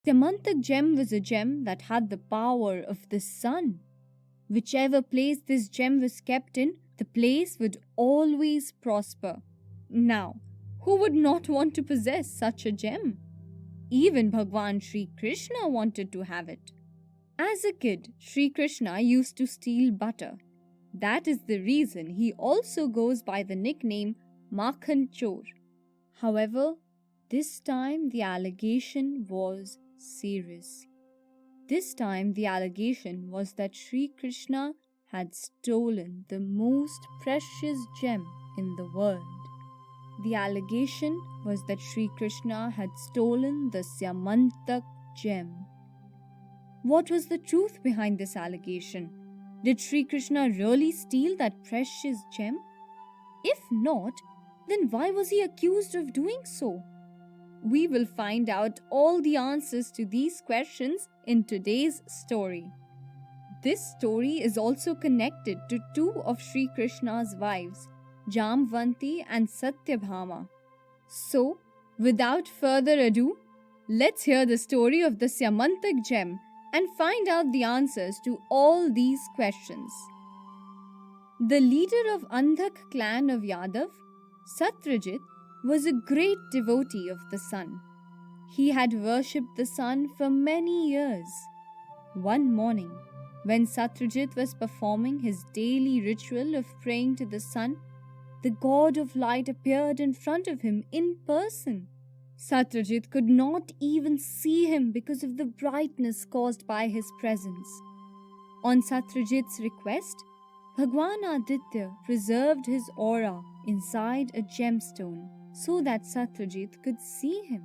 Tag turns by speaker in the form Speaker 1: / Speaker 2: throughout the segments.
Speaker 1: Samantak gem was a gem that had the power of the sun. Whichever place this gem was kept in, the place would always prosper. Now, who would not want to possess such a gem? Even Bhagwan Sri Krishna wanted to have it. As a kid, Sri Krishna used to steal butter. That is the reason he also goes by the nickname Makhan Chor. However, this time the allegation was serious. This time the allegation was that Sri Krishna had stolen the most precious gem in the world. The allegation was that Sri Krishna had stolen the Samantak gem. What was the truth behind this allegation? Did Sri Krishna really steal that precious gem? If not, then why was he accused of doing so? We will find out all the answers to these questions in today's story. This story is also connected to two of Sri Krishna's wives, Jamvanti and Satyabhama. So, without further ado, let's hear the story of the Samantak gem and find out the answers to all these questions. The leader of Andhak clan of Yadav, Satyajit, was a great devotee of the sun. He had worshipped the sun for many years. One morning, when Satyajit was performing his daily ritual of praying to the sun, the god of light appeared in front of him in person. Satyajit could not even see him because of the brightness caused by his presence. On Satyajit's request, Bhagwan Aditya preserved his aura inside a gemstone so that Satyajit could see him.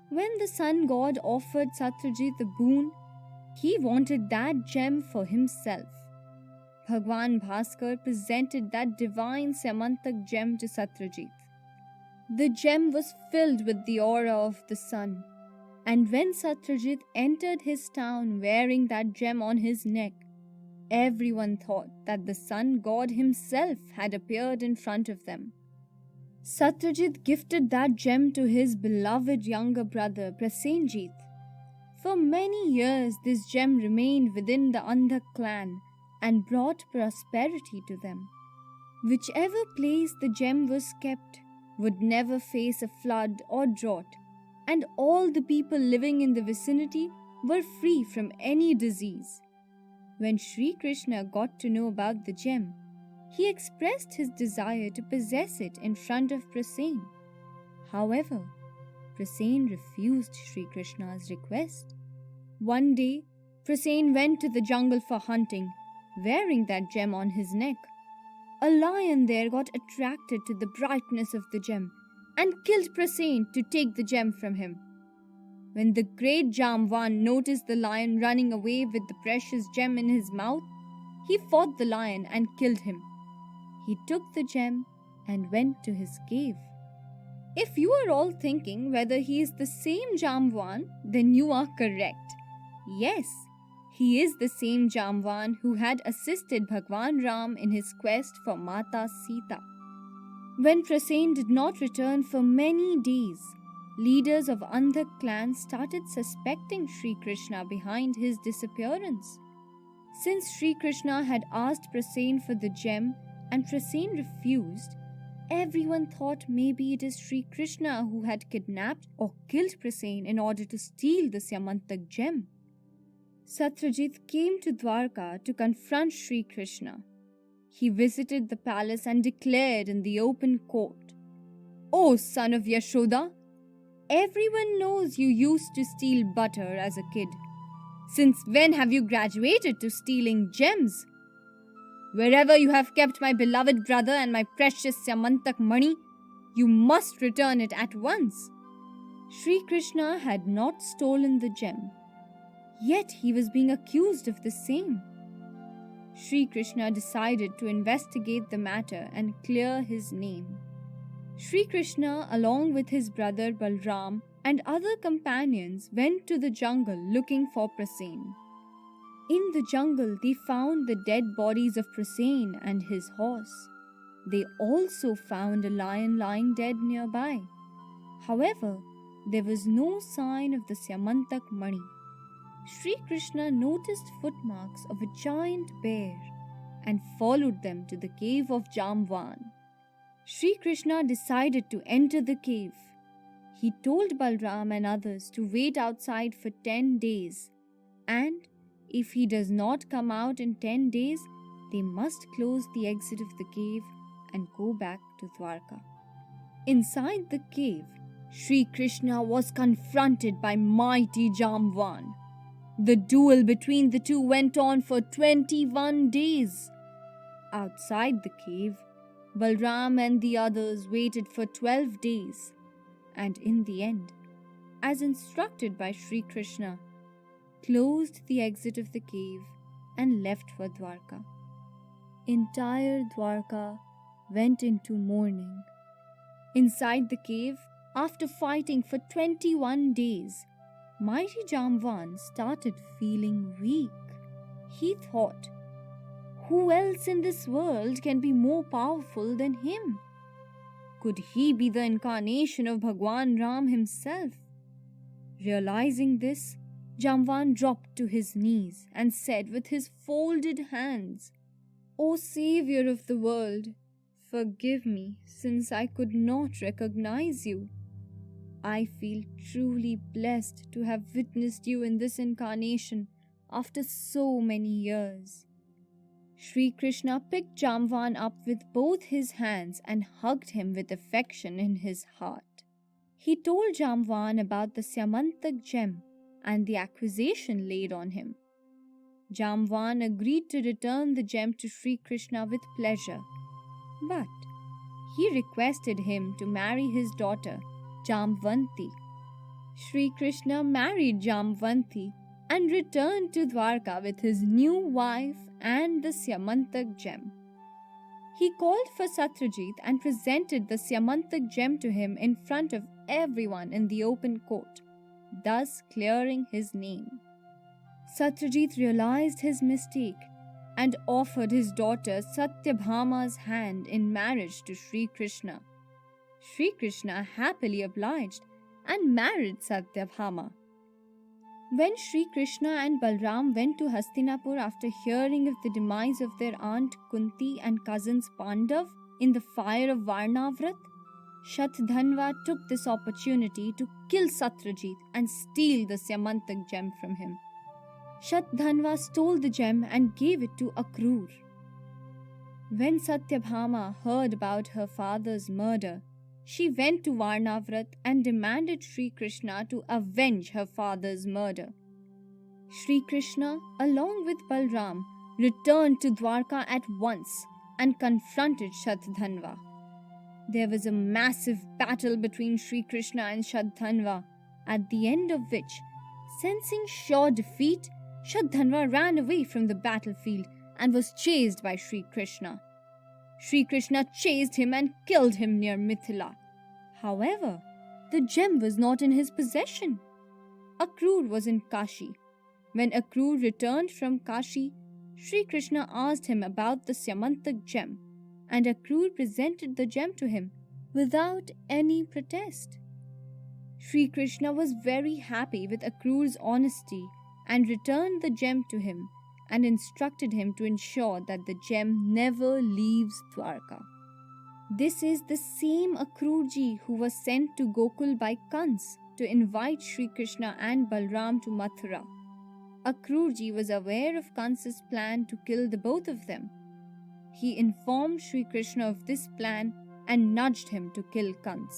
Speaker 1: When the sun god offered Satyajit the boon, he wanted that gem for himself. Bhagwan Bhaskar presented that divine Samantak gem to Satyajit. The gem was filled with the aura of the sun, and when Satyajit entered his town wearing that gem on his neck, everyone thought that the sun god himself had appeared in front of them. Satyajit gifted that gem to his beloved younger brother Prasenjit. For many years this gem remained within the Andhak clan and brought prosperity to them. Whichever place the gem was kept would never face a flood or drought, and all the people living in the vicinity were free from any disease. When Sri Krishna got to know about the gem, he expressed his desire to possess it in front of Prasen. However, Prasen refused Sri Krishna's request. One day, Prasen went to the jungle for hunting, wearing that gem on his neck. A lion there got attracted to the brightness of the gem and killed Prasen to take the gem from him. When the great Jamvan noticed the lion running away with the precious gem in his mouth, he fought the lion and killed him. He took the gem and went to his cave. If you are all thinking whether he is the same Jamvan, then you are correct. Yes, he is the same Jamvan who had assisted Bhagwan Ram in his quest for Mata Sita. When Prasen did not return for many days, leaders of Andhak clan started suspecting Sri Krishna behind his disappearance. Since Sri Krishna had asked Prasen for the gem and Prasen refused, everyone thought maybe it is Sri Krishna who had kidnapped or killed Prasen in order to steal the Samantak gem. Satyajit came to Dwarka to confront Sri Krishna. He visited the palace and declared in the open court, "O son of Yashoda, everyone knows you used to steal butter as a kid. Since when have you graduated to stealing gems? Wherever you have kept my beloved brother and my precious Samantak money, you must return it at once." Sri Krishna had not stolen the gem, yet he was being accused of the same. Sri Krishna decided to investigate the matter and clear his name. Sri Krishna, along with his brother Balram and other companions, went to the jungle looking for Prasen. In the jungle, they found the dead bodies of Prasen and his horse. They also found a lion lying dead nearby. However, there was no sign of the Syamantak Mani. Sri Krishna noticed footmarks of a giant bear and followed them to the cave of Jamvan. Sri Krishna decided to enter the cave. He told Balram and others to wait outside for 10 days, and if he does not come out in 10 days, they must close the exit of the cave and go back to Dwarka. Inside the cave, Sri Krishna was confronted by mighty Jamvan. The duel between the two went on for 21 days. Outside the cave, Balram and the others waited for 12 days, and in the end, as instructed by Sri Krishna, closed the exit of the cave and left for Dwarka. Entire Dwarka went into mourning. Inside the cave, after fighting for 21 days, mighty Jamvan started feeling weak. He thought, who else in this world can be more powerful than him? Could he be the incarnation of Bhagwan Ram himself? Realizing this, Jamvan dropped to his knees and said with his folded hands, O Saviour of the world, forgive me since I could not recognize you. I feel truly blessed to have witnessed you in this incarnation after so many years. Sri Krishna picked Jamvan up with both his hands and hugged him with affection in his heart. He told Jamvan about the Syamantak gem and the accusation laid on him. Jamvan agreed to return the gem to Sri Krishna with pleasure, but he requested him to marry his daughter, Jamvanti. Sri Krishna married Jamvanti and returned to Dwarka with his new wife and the Syamantak gem. He called for Satyajit and presented the Syamantak gem to him in front of everyone in the open court, thus clearing his name. Satyajit realized his mistake and offered his daughter Satyabhama's hand in marriage to Sri Krishna. Sri Krishna happily obliged and married Satyabhama. When Sri Krishna and Balram went to Hastinapur after hearing of the demise of their aunt Kunti and cousins Pandav in the fire of Varnavrat, Shatdhanva took this opportunity to kill Satyajit and steal the Syamantak gem from him. Shatdhanva stole the gem and gave it to Akrur. When Satyabhama heard about her father's murder, she went to Varnavrat and demanded Sri Krishna to avenge her father's murder. Sri Krishna, along with Balram, returned to Dwarka at once and confronted Shatdhanva. There was a massive battle between Sri Krishna and Shatdhanva, at the end of which, sensing sure defeat, Shatdhanva ran away from the battlefield and was chased by Sri Krishna. Sri Krishna chased him and killed him near Mithila. However, the gem was not in his possession. Akrur was in Kashi. When Akrur returned from Kashi, Sri Krishna asked him about the Syamantak gem, and Akrur presented the gem to him without any protest. Sri Krishna was very happy with Akrur's honesty and returned the gem to him and instructed him to ensure that the gem never leaves Dwarka. This is the same Akrurji who was sent to Gokul by Kans to invite Sri Krishna and Balram to Mathura. Akrurji was aware of Kansa's plan to kill the both of them. He informed Sri Krishna of this plan and nudged him to kill Kans.